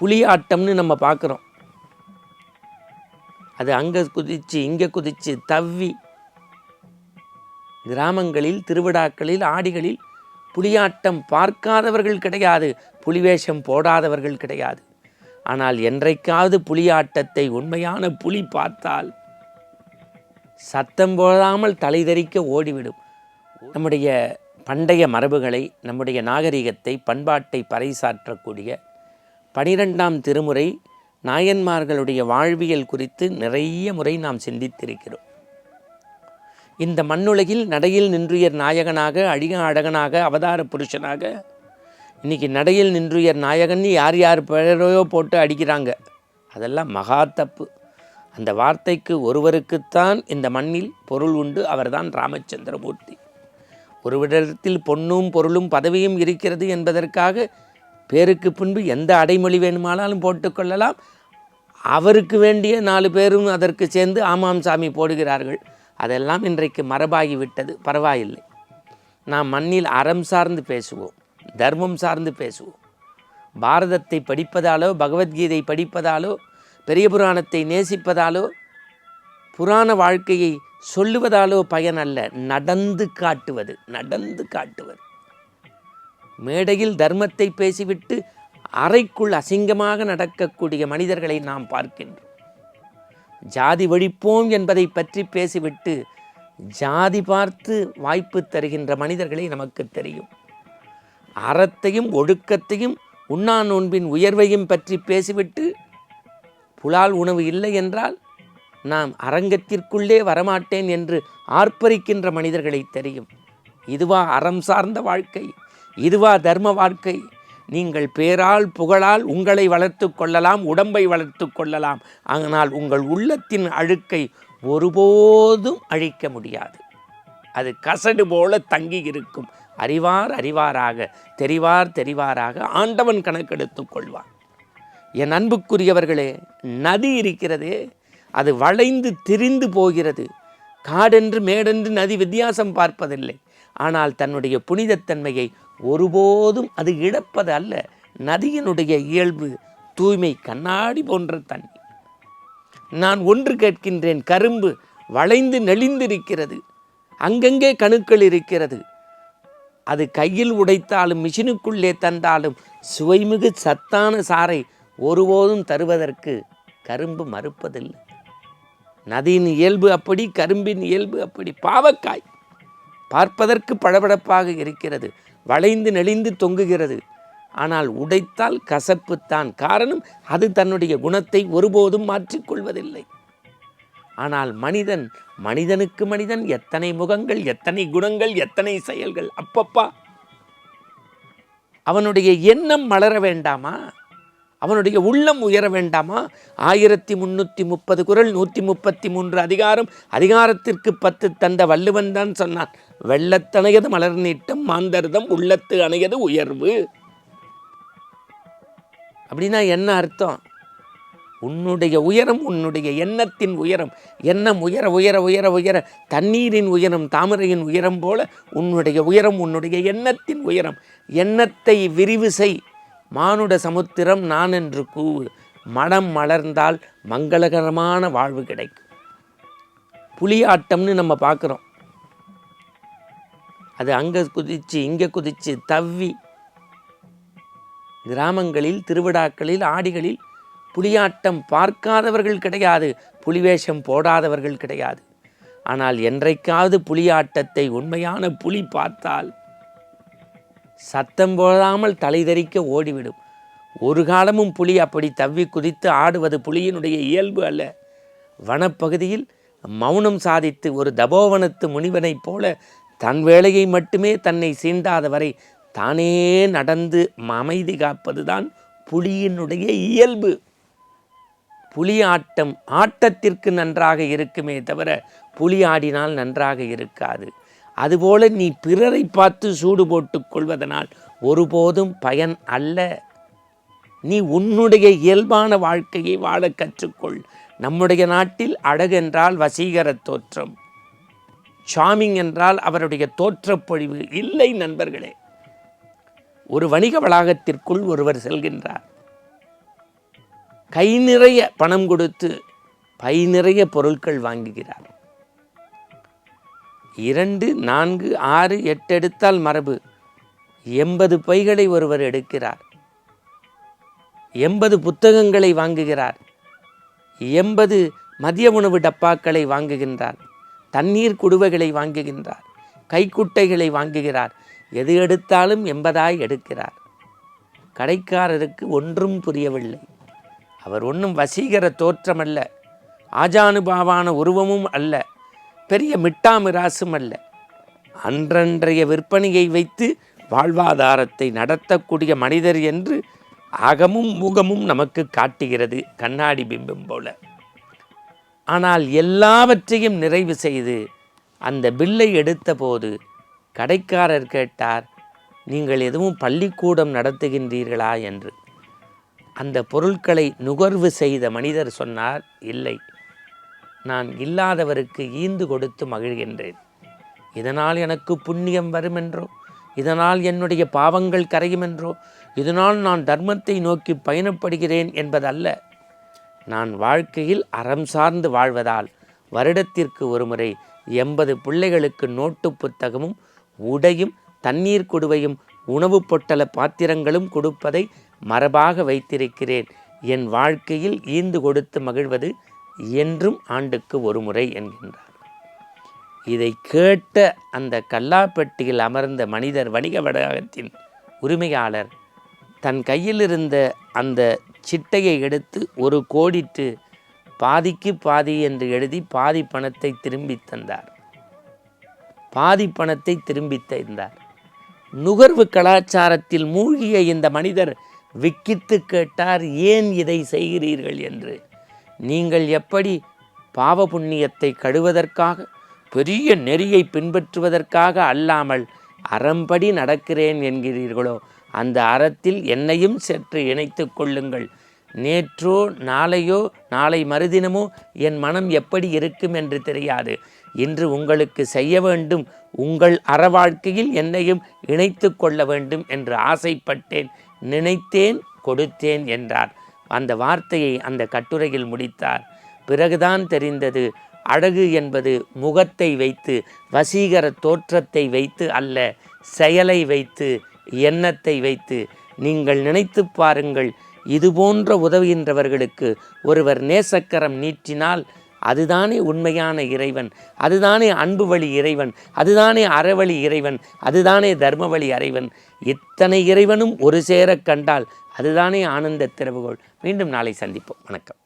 புலியாட்டம்னு நம்ம பார்க்குறோம். அது அங்கே குதித்து இங்கே குதித்து தவ்வி கிராமங்களில் திருவிழாக்களில் ஆடிகளில் புலியாட்டம் பார்க்காதவர்கள் கிடையாது, புலிவேஷம் போடாதவர்கள் கிடையாது. ஆனால் என்றைக்காவது புலியாட்டத்தை உண்மையான புலி பார்த்தால் சத்தம் போடாமல் தலைதெறிக்க ஓடிவிடும். நம்முடைய பண்டைய மரபுகளை, நம்முடைய நாகரிகத்தை, பண்பாட்டை பறைசாற்றக்கூடிய 12ஆம் திருமுறை நாயன்மார்களுடைய வாழ்வியல் குறித்து நிறைய முறை நாம் சிந்தித்திருக்கிறோம். இந்த மண்ணுலகில் நடையில் நின்றுயர் நாயகனாக, அழிக அழகனாக, அவதார புருஷனாக, இன்றைக்கி நடையில் நின்றுயர் நாயகன் யார் யார் பெயரையோ போட்டு அடிக்கிறாங்க. அதெல்லாம் மகா தப்பு. அந்த வார்த்தைக்கு ஒருவருக்குத்தான் இந்த மண்ணில் பொருள் உண்டு, அவர்தான் ராமச்சந்திரமூர்த்தி. ஒருவரிடத்தில் பொன்னும் பொருளும் பதவியும் இருக்கிறது என்பதற்காக பேருக்கு பின்பு எந்த அடைமொழி வேணுமானாலும் போட்டுக்கொள்ளலாம். அவருக்கு வேண்டிய 4 பேரும் அதற்கு சேர்ந்து ஆமாம் சாமி போடுகிறார்கள். அதெல்லாம் இன்றைக்கு மரபாகிவிட்டது. பரவாயில்லை, நாம் மண்ணில் அறம் சார்ந்து பேசுவோம், தர்மம் சார்ந்து பேசுவோம். பாரதத்தை படிப்பதாலோ, பகவத்கீதை படிப்பதாலோ, பெரிய புராணத்தை நேசிப்பதாலோ, புராண வாழ்க்கையை சொல்லுவதாலோ பயன் அல்ல. நடந்து காட்டுவது, நடந்து காட்டுவது. மேடையில் தர்மத்தை பேசிவிட்டு அறைக்குள் அசிங்கமாக நடக்கக்கூடிய மனிதர்களை நாம் பார்க்கின்றோம். ஜாதி ஒழிப்போம் என்பதை பற்றி பேசிவிட்டு ஜாதி பார்த்து வாய்ப்பு தருகின்ற மனிதர்களை நமக்கு தெரியும். அறத்தையும் ஒழுக்கத்தையும் உண்ணா நோன்பின் உயர்வையும் பற்றி பேசிவிட்டு புலால் உணவு இல்லை என்றால் நாம் அரங்கத்திற்குள்ளே வரமாட்டேன் என்று ஆர்ப்பரிக்கின்ற மனிதர்களை தெரியும். இதுவா அறம் சார்ந்த வாழ்க்கை? இதுவா தர்ம வாழ்க்கை? நீங்கள் பேரால் புகழால் உங்களை வளர்த்து கொள்ளலாம், உடம்பை வளர்த்து கொள்ளலாம். ஆனால் உங்கள் உள்ளத்தின் அழுக்கை ஒருபோதும் அழிக்க முடியாது. அது கசடு போல தங்கி இருக்கும். அறிவார் அறிவாராக, தெரிவார் தெரிவாராக ஆண்டவன் கணக்கெடுத்து கொள்வான். என் அன்புக்குரியவர்களே, நதி இருக்கிறதே, அது வளைந்து திரிந்து போகிறது. காடென்று மேடென்று நதி வித்தியாசம் பார்ப்பதில்லை. ஆனால் தன்னுடைய புனிதத்தன்மையை ஒருபோதும் அது இழப்பது அல்ல. நதியினுடைய இயல்பு தூய்மை, கண்ணாடி போன்ற தண்ணி. நான் ஒன்று கேட்கின்றேன், கரும்பு வளைந்து நெளிந்திருக்கிறது, அங்கங்கே கணுக்கள் இருக்கிறது. அது கையில் உடைத்தாலும் மிஷினுக்குள்ளே தந்தாலும் சுவைமிகு சத்தான சாறை ஒருபோதும் தருவதற்கு கரும்பு மறுப்பதில்லை. நதியின் இயல்பு அப்படி, கரும்பின் இயல்பு அப்படி. பாவக்காய் பார்ப்பதற்கு பளபளப்பாக இருக்கிறது, வளைந்து நெளிந்து தொங்குகிறது. ஆனால் உடைத்தால் கசப்புத்தான். காரணம், அது தன்னுடைய குணத்தை ஒருபோதும் மாற்றிக்கொள்வதில்லை. ஆனால் மனிதன், மனிதனுக்கு மனிதன் எத்தனை முகங்கள், எத்தனை குணங்கள், எத்தனை செயல்கள். அப்பப்பா, அவனுடைய எண்ணம் மலர வேண்டாமா? அவனுடைய உள்ளம் உயர வேண்டாமா? 1330 குறள், 133 அதிகாரம், அதிகாரத்திற்கு 10 தந்த வள்ளுவன் தான் சொன்னான், வெள்ளத்தணையது மலர் நீட்டம், மாந்தர்தம் உள்ளத்து அணையது உயர்வு. அப்படின்னா என்ன அர்த்தம்? உன்னுடைய உயரம், உன்னுடைய எண்ணத்தின் உயரம். எண்ணம் உயர உயர உயர உயர தண்ணீரின் உயரம், தாமரையின் உயரம் போல உன்னுடைய உயரம், உன்னுடைய எண்ணத்தின் உயரம். எண்ணத்தை விரிவு செய். மானுட சமுத்திரம் நான் என்று கூவு. மனம் மலர்ந்தால் மங்களகரமான வாழ்வு கிடைக்கும். புலியாட்டம்னு நம்ம பார்க்குறோம். அது அங்கே குதித்து இங்கே குதித்து தவ்வி கிராமங்களில் திருவிழாக்களில் ஆடிகளில் புலியாட்டம் பார்க்காதவர்கள் கிடையாது, புலிவேஷம் போடாதவர்கள் கிடையாது. ஆனால் என்றைக்காவது புலியாட்டத்தை உண்மையான புலி பார்த்தால் சத்தம் போடாமல் தலைதெறிக்க ஓடிவிடும். ஒரு காலமும் புலி அப்படி தவ்வி குதித்து ஆடுவது புலியினுடைய இயல்பு அல்ல. வனப்பகுதியில் மௌனம் சாதித்து ஒரு தபோவனத்து முனிவனைப் போல தன் வேலையை மட்டுமே தன்னை சீண்டாதவரை தானே நடந்து அமைதி காப்பதுதான் புலியினுடைய இயல்பு. புலி ஆட்டம் ஆட்டத்திற்கு நன்றாக இருக்குமே தவிர புலி ஆடினால் நன்றாக இருக்காது. அதுபோல நீ பிறரை பார்த்து சூடு போட்டுக் கொள்வதனால் ஒருபோதும் பயன் அல்ல. நீ உன்னுடைய இயல்பான வாழ்க்கையை வாழ கற்றுக்கொள். நம்முடைய நாட்டில் அழகென்றால் வசீகர தோற்றம், சாமிங் என்றால் அவருடைய தோற்றப்பொழிவு இல்லை. நண்பர்களே, ஒரு வணிக வளாகத்திற்குள் ஒருவர் செல்கின்றார். கை நிறைய பணம் கொடுத்து பை நிறைய பொருட்கள் வாங்குகிறார். 2, 4, 6, 8 எடுத்தால் மரபு. 80 பைகளை ஒருவர் எடுக்கிறார். 80 புத்தகங்களை வாங்குகிறார். 80 மதிய உணவு டப்பாக்களை வாங்குகின்றார். தண்ணீர் குடுவைகளை வாங்குகின்றார். கைக்குட்டைகளை வாங்குகிறார். எது எடுத்தாலும் 80 எடுக்கிறார். கடைக்காரருக்கு ஒன்றும் புரியவில்லை. அவர் ஒன்றும் வசீகர தோற்றமல்ல, ஆஜானுபாவான உருவமும் அல்ல, பெரிய மிட்டாமிராசும் அல்ல. அன்றன்றைய விற்பனையை வைத்து வாழ்வாதாரத்தை நடத்தக்கூடிய மனிதர் என்று அகமும் முகமும் நமக்கு காட்டுகிறது, கண்ணாடி பிம்பம் போல. ஆனால் எல்லாவற்றையும் நிறைவு செய்து அந்த பில்லை எடுத்தபோது கடைக்காரர் கேட்டார், நீங்கள் எதுவும் பள்ளிக்கூடம் நடத்துகின்றீர்களா என்று. அந்த பொருட்களை நுகர்வு செய்த மனிதர் சொன்னார், இல்லை, நான் இல்லாதவருக்கு ஈந்து கொடுத்து மகிழ்கின்றேன். இதனால் எனக்கு புண்ணியம் வருமென்றோ, இதனால் என்னுடைய பாவங்கள் கரையுமென்றோ, இதனால் நான் தர்மத்தை நோக்கி பயணப்படுகிறேன் என்பதல்ல. நான் வாழ்க்கையில் அறம் சார்ந்து வாழ்வதால் வருடத்திற்கு ஒரு முறை 80 பிள்ளைகளுக்கு நோட்டு புத்தகமும் உடையும் தண்ணீர் குடுவையும் உணவு பொட்டல பாத்திரங்களும் கொடுப்பதை மரபாக வைத்திருக்கிறேன். என் வாழ்க்கையில் ஈந்து கொடுத்து மகிழ்வது என்றும் ஆண்டுக்கு ஒரு முறை என்கின்றார். இதை கேட்ட அந்த கல்லாப்பெட்டியில் அமர்ந்த மனிதர், வணிக வளாகத்தின் உரிமையாளர், தன் கையில் இருந்த அந்த சிட்டையை எடுத்து ஒரு கோடிட்டு பாதிக்கு பாதி என்று எழுதி பாதி பணத்தை திரும்பி தந்தார். பாதி பணத்தை திரும்பி தந்தார். நுகர்வு கலாச்சாரத்தில் மூழ்கிய இந்த மனிதர் விக்கித்து கேட்டார், ஏன் இதை செய்கிறீர்கள் என்று. நீங்கள் எப்படி பாவ புண்ணியத்தை கழுவதற்காக, பெரிய நெறியை பின்பற்றுவதற்காக அல்லாமல் அறம்படி நடக்கிறேன் என்கிறீர்களோ, அந்த அறத்தில் என்னையும் சற்று இணைத்து கொள்ளுங்கள். நேற்றோ நாளையோ நாளை மறுதினமோ என் மனம் எப்படி இருக்கும் என்று தெரியாது. இன்று உங்களுக்கு செய்ய வேண்டும், உங்கள் அற வாழ்க்கையில் என்னையும் இணைத்து கொள்ள வேண்டும் என்று ஆசைப்பட்டேன், நினைத்தேன், கொடுத்தேன் என்றார். அந்த வார்த்தையை அந்த கட்டுரையில் முடித்தார். பிறகுதான் தெரிந்தது, அழகு என்பது முகத்தை வைத்து, வசீகர தோற்றத்தை வைத்து அல்ல, செயலை வைத்து, எண்ணத்தை வைத்து. நீங்கள் நினைத்து பாருங்கள், இதுபோன்ற உதவுகின்றவர்களுக்கு ஒருவர் நேசக்கரம் நீட்டினால் அதுதானே உண்மையான இறைவன், அதுதானே அன்பு வழி இறைவன், அதுதானே அறவழி இறைவன், அதுதானே தர்மவழி இறைவன். இத்தனை இறைவனும் ஒரு சேர கண்டால் அதுதானே ஆனந்த திறவுகோள். மீண்டும் நாளை சந்திப்போம். வணக்கம்.